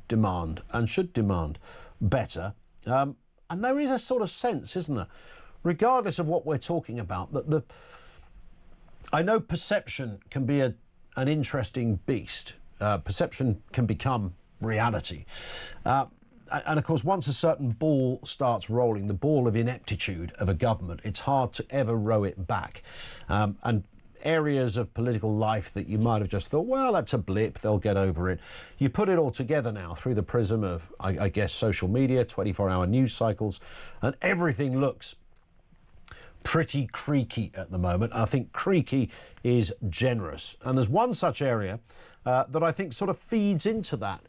demand and should demand better. And there is a sort of sense, isn't there, regardless of what we're talking about, that I know perception can be an interesting beast. Perception can become reality. And of course, once a certain ball starts rolling, the ball of ineptitude of a government, it's hard to ever row it back. And areas of political life that you might have just thought, well, that's a blip, they'll get over it. You put it all together now through the prism of, I guess, social media, 24-hour news cycles, and everything looks pretty creaky at the moment. I think creaky is generous. And there's one such area that I think sort of feeds into that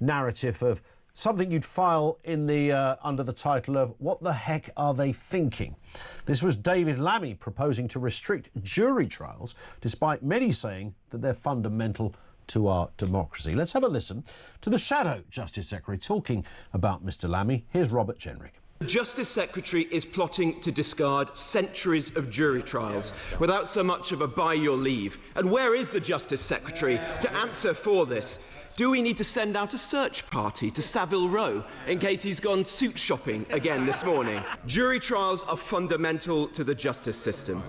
narrative of something you'd file in the under the title of "What the heck are they thinking?" This was David Lammy proposing to restrict jury trials, despite many saying that they're fundamental to our democracy. Let's have a listen to the Shadow Justice Secretary talking about Mr Lammy. Here's Robert Jenrick. The Justice Secretary is plotting to discard centuries of jury trials without so much of a by your leave. And where is the Justice Secretary to answer for this? Do we need to send out a search party to Savile Row in case he's gone suit shopping again this morning? Jury trials are fundamental to the justice system.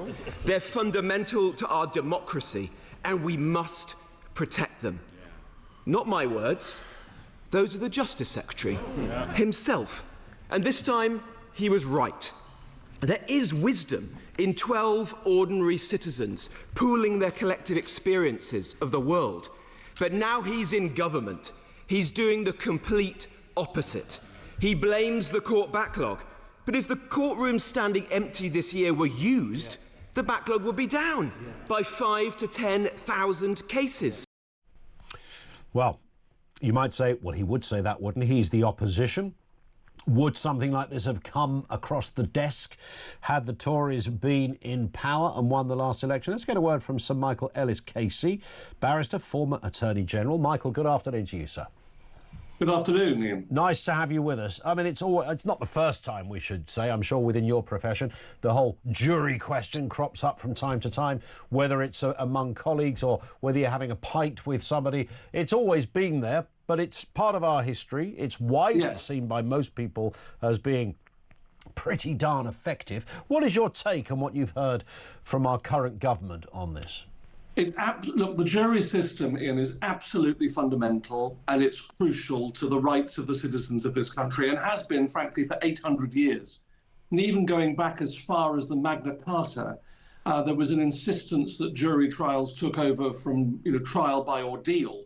They're fundamental to our democracy, and we must protect them. Not my words. Those of the Justice Secretary himself. And this time, he was right. There is wisdom in 12 ordinary citizens pooling their collective experiences of the world. But now he's in government. He's doing the complete opposite. He blames the court backlog. But if the courtrooms standing empty this year were used, the backlog would be down by 5,000 to 10,000 cases. Well, you might say, well, he would say that, wouldn't he? He's the opposition. Would something like this have come across the desk had the Tories been in power and won the last election? Let's get a word from Sir Michael Ellis, KC, barrister, former Attorney General. Michael, good afternoon to you, sir. Good afternoon, Ian. Nice to have you with us. I mean, it's not the first time, we should say, I'm sure, within your profession. The whole jury question crops up from time to time, whether it's among colleagues or whether you're having a pint with somebody. It's always been there. But it's part of our history. It's widely seen by most people as being pretty darn effective. What is your take on what you've heard from our current government on this? Look, the jury system, Ian, is absolutely fundamental, and it's crucial to the rights of the citizens of this country, and has been, frankly, for 800 years. And even going back as far as the Magna Carta, there was an insistence that jury trials took over from trial by ordeal,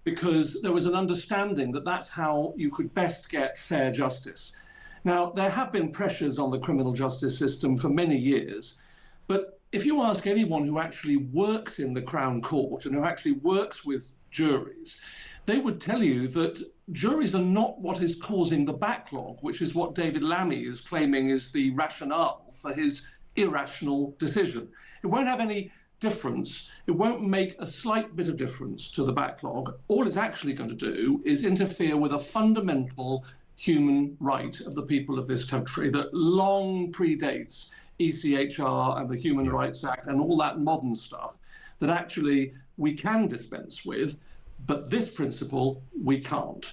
because there was an understanding that that's how you could best get fair justice. Now, there have been pressures on the criminal justice system for many years, but if you ask anyone who actually works in the Crown Court and who actually works with juries, they would tell you that juries are not what is causing the backlog, which is what David Lammy is claiming is the rationale for his irrational decision. It won't have any difference. It won't make a slight bit of difference to the backlog. All it's actually going to do is interfere with a fundamental human right of the people of this country that long predates ECHR and the Human Rights Act and all that modern stuff that actually we can dispense with, but this principle we can't.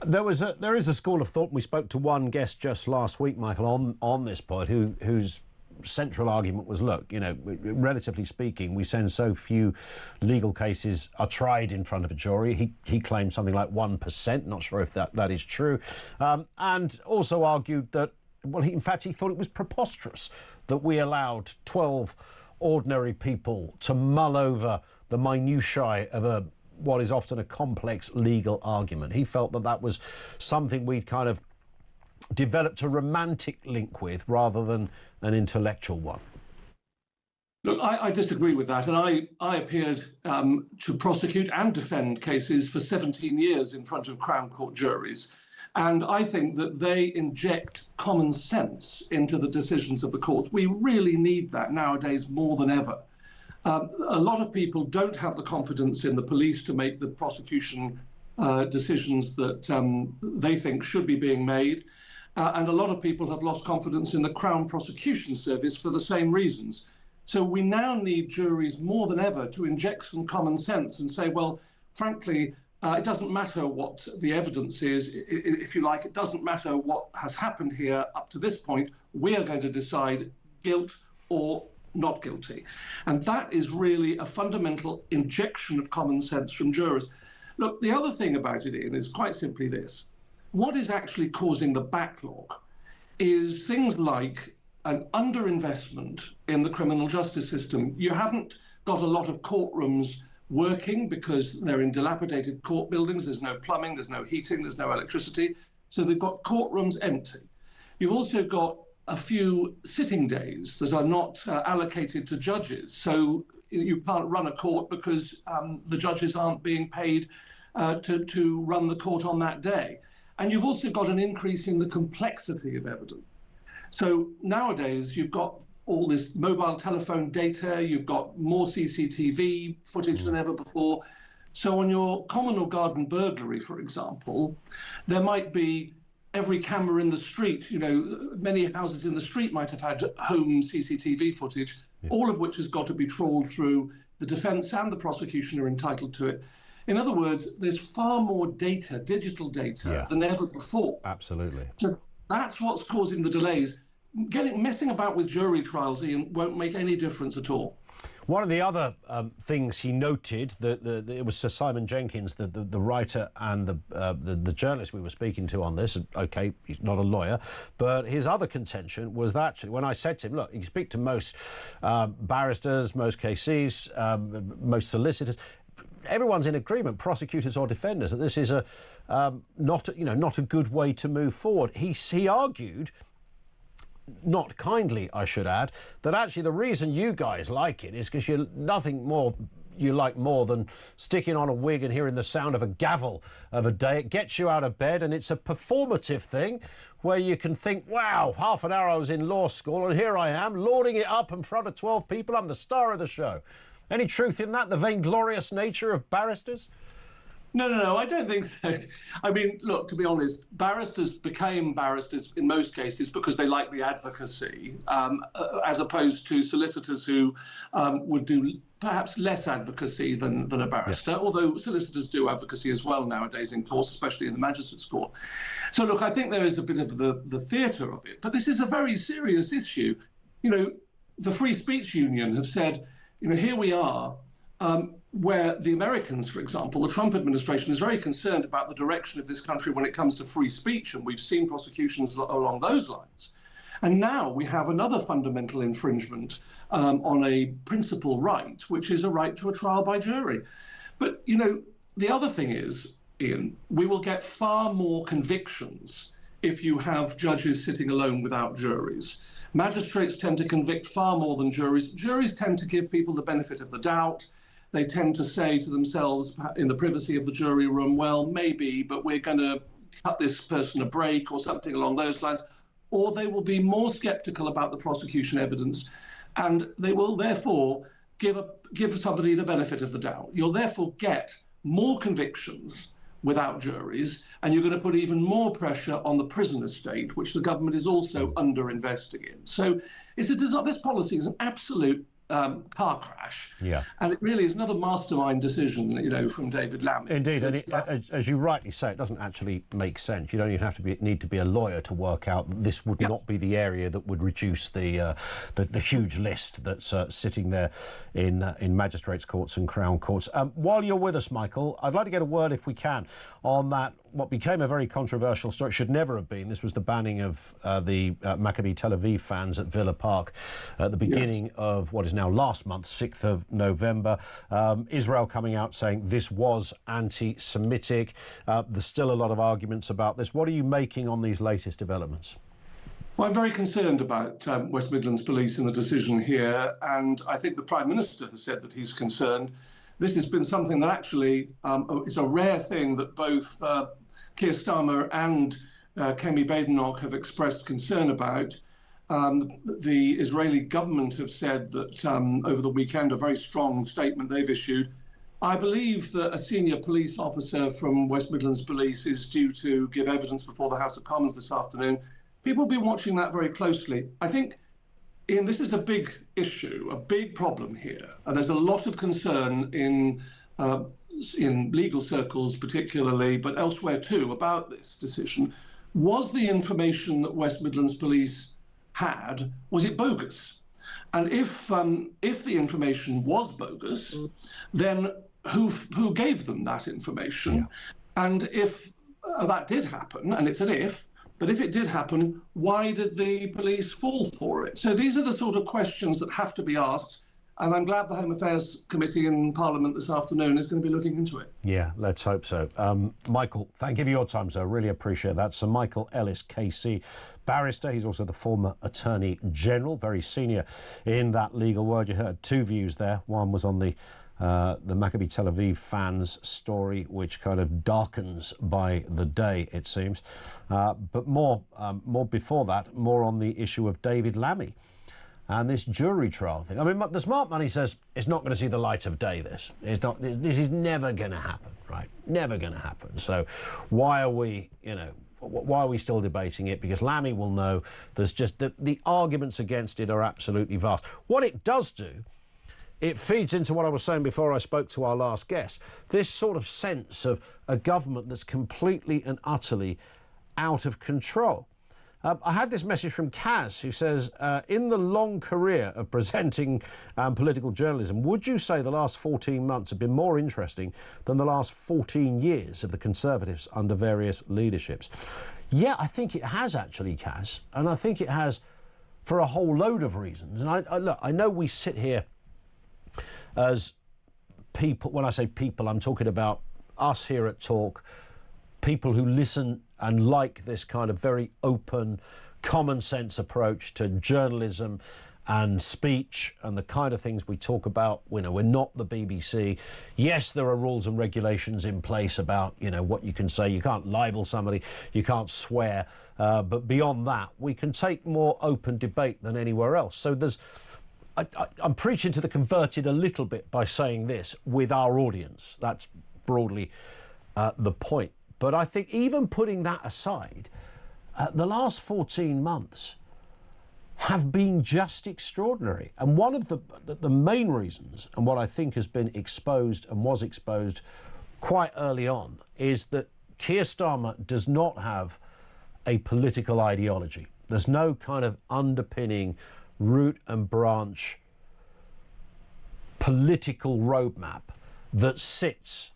There is a school of thought, and we spoke to one guest just last week, Michael, on this point, whose central argument was, look, relatively speaking, we send so few legal cases are tried in front of a jury. He claimed something like 1%, not sure if that is true, and also argued that, well, in fact, he thought it was preposterous that we allowed 12 ordinary people to mull over the minutiae of what is often a complex legal argument. He felt that was something we'd kind of developed a romantic link with rather than an intellectual one. Look, I disagree with that, and I appeared to prosecute and defend cases for 17 years in front of Crown Court juries, and I think that they inject common sense into the decisions of the courts. We really need that nowadays more than ever. A lot of people don't have the confidence in the police to make the prosecution decisions that they think should be being made. And a lot of people have lost confidence in the Crown Prosecution Service for the same reasons. So we now need juries more than ever to inject some common sense and say, well, frankly, It doesn't matter what the evidence is, if you like. It doesn't matter what has happened here up to this point. We are going to decide guilt or not guilty. And that is really a fundamental injection of common sense from jurors. Look, the other thing about it, Ian, is quite simply this. What is actually causing the backlog is things like an underinvestment in the criminal justice system. You haven't got a lot of courtrooms working because they're in dilapidated court buildings. There's no plumbing, there's no heating, there's no electricity. So they've got courtrooms empty. You've also got a few sitting days that are not allocated to judges. So you can't run a court because the judges aren't being paid to run the court on that day. And you've also got an increase in the complexity of evidence. So nowadays, you've got all this mobile telephone data, you've got more CCTV footage than ever before. So on your common or garden burglary, for example, there might be every camera in the street. You know, many houses in the street might have had home CCTV footage, all of which has got to be trawled through. The defense and the prosecution are entitled to it. In other words, there's far more data, digital data, than ever before. Absolutely. So that's what's causing the delays. Messing about with jury trials, Ian, won't make any difference at all. One of the other things he noted, that it was Sir Simon Jenkins, the writer and the journalist we were speaking to on this. OK, he's not a lawyer, but his other contention was that actually, when I said to him, look, you speak to most barristers, most KCs, most solicitors, everyone's in agreement, prosecutors or defenders, that this is not a good way to move forward. He argued, not kindly, I should add, that actually the reason you guys like it is because you're nothing more you like more than sticking on a wig and hearing the sound of a gavel of a day. It gets you out of bed, and it's a performative thing where you can think, wow, half an hour I was in law school and here I am, lording it up in front of 12 people. I'm the star of the show. Any truth in that, the vainglorious nature of barristers? No, I don't think so. I mean, look, to be honest, barristers became barristers in most cases because they like the advocacy, as opposed to solicitors who would do perhaps less advocacy than a barrister, although solicitors do advocacy as well nowadays in courts, especially in the magistrates' court. So, look, I think there is a bit of the theatre of it, but this is a very serious issue. You know, the Free Speech Union have said, you know, here we are, where the Americans, for example, the Trump administration is very concerned about the direction of this country when it comes to free speech, and we've seen prosecutions along those lines. And now we have another fundamental infringement on a principal right, which is a right to a trial by jury. But, you know, the other thing is, Ian, we will get far more convictions if you have judges sitting alone without juries. Magistrates tend to convict far more than juries. Juries tend to give people the benefit of the doubt. They tend to say to themselves in the privacy of the jury room, well, maybe, but we're going to cut this person a break or something along those lines. Or they will be more sceptical about the prosecution evidence, and they will therefore give somebody the benefit of the doubt. You'll therefore get more convictions without juries, and you're going to put even more pressure on the prison estate, which the government is also underinvesting in. So this policy is an absolute car crash. Yeah. And it really is another mastermind decision, you know, from David Lammy. Indeed, and as you rightly say, it doesn't actually make sense. You don't even need to be a lawyer to work out that this would not be the area that would reduce the huge list that's sitting there in magistrates' courts and Crown Courts. While you're with us, Michael, I'd like to get a word, if we can, on that what became a very controversial story. It should never have been. This was the banning of the Maccabi Tel Aviv fans at Villa Park at the beginning of what is now last month, 6th of November. Israel coming out saying this was anti-Semitic. There's still a lot of arguments about this. What are you making on these latest developments? Well, I'm very concerned about West Midlands Police and the decision here, and I think the Prime Minister has said that he's concerned. This has been something that actually is a rare thing that both Keir Starmer and Kemi Badenoch have expressed concern about. The Israeli government have said that over the weekend, a very strong statement they've issued. I believe that a senior police officer from West Midlands Police is due to give evidence before the House of Commons this afternoon. People will be watching that very closely. I think, Ian, this is a big issue, a big problem here. And there's a lot of concern in in legal circles particularly, but elsewhere too, about this decision. Was the information that West Midlands Police had, was it bogus? And if the information was bogus, then who gave them that information? Yeah. And if that did happen, and it's an if, but if it did happen, why did the police fall for it? So these are the sort of questions that have to be asked. And I'm glad the Home Affairs Committee in Parliament this afternoon is going to be looking into it. Yeah, let's hope so. Michael, thank you for your time, sir. Really appreciate that. Sir Michael Ellis, KC, barrister. He's also the former Attorney General, very senior in that legal world. You heard two views there. One was on the Maccabi Tel Aviv fans story, which kind of darkens by the day, it seems. But more before that, more on the issue of David Lammy and this jury trial thing. I mean, the smart money says it's not going to see the light of day, this. This is never going to happen, right? Never going to happen. So why are we, why are we still debating it? Because Lammy will know there's just the arguments against it are absolutely vast. What it does do, it feeds into what I was saying before I spoke to our last guest, this sort of sense of a government that's completely and utterly out of control. I had this message from Kaz, who says, in the long career of presenting political journalism, would you say the last 14 months have been more interesting than the last 14 years of the Conservatives under various leaderships? Yeah, I think it has actually, Kaz, and I think it has for a whole load of reasons. And look, I know we sit here as people. When I say people, I'm talking about us here at Talk, people who listen and like this kind of very open, common sense approach to journalism and speech and the kind of things we talk about. We're not the BBC. Yes, there are rules and regulations in place about, what you can say. You can't libel somebody, you can't swear. But beyond that, we can take more open debate than anywhere else. So I'm preaching to the converted a little bit by saying this with our audience. That's broadly the point. But I think even putting that aside, the last 14 months have been just extraordinary. And one of the main reasons, and what I think has been exposed and was exposed quite early on, is that Keir Starmer does not have a political ideology. There's no kind of underpinning root and branch political roadmap that sits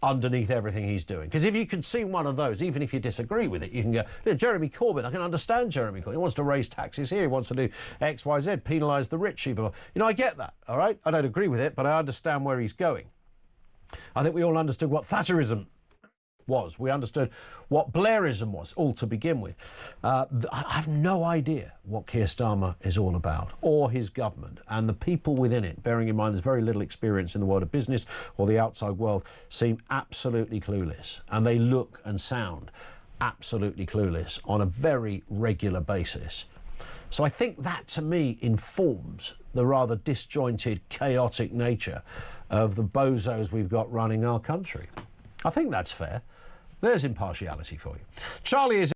underneath everything he's doing. Because if you can see one of those, even if you disagree with it, you can go, Jeremy Corbyn, I can understand Jeremy Corbyn. He wants to raise taxes here, he wants to do X, Y, Z, penalise the rich even more. I get that, all right? I don't agree with it, but I understand where he's going. I think we all understood what Thatcherism was. We understood what Blairism was, all to begin with. I have no idea what Keir Starmer is all about, or his government, and the people within it, bearing in mind there's very little experience in the world of business or the outside world, seem absolutely clueless, and they look and sound absolutely clueless on a very regular basis. So I think that, to me, informs the rather disjointed, chaotic nature of the bozos we've got running our country. I think that's fair. There's impartiality for you. Charlie is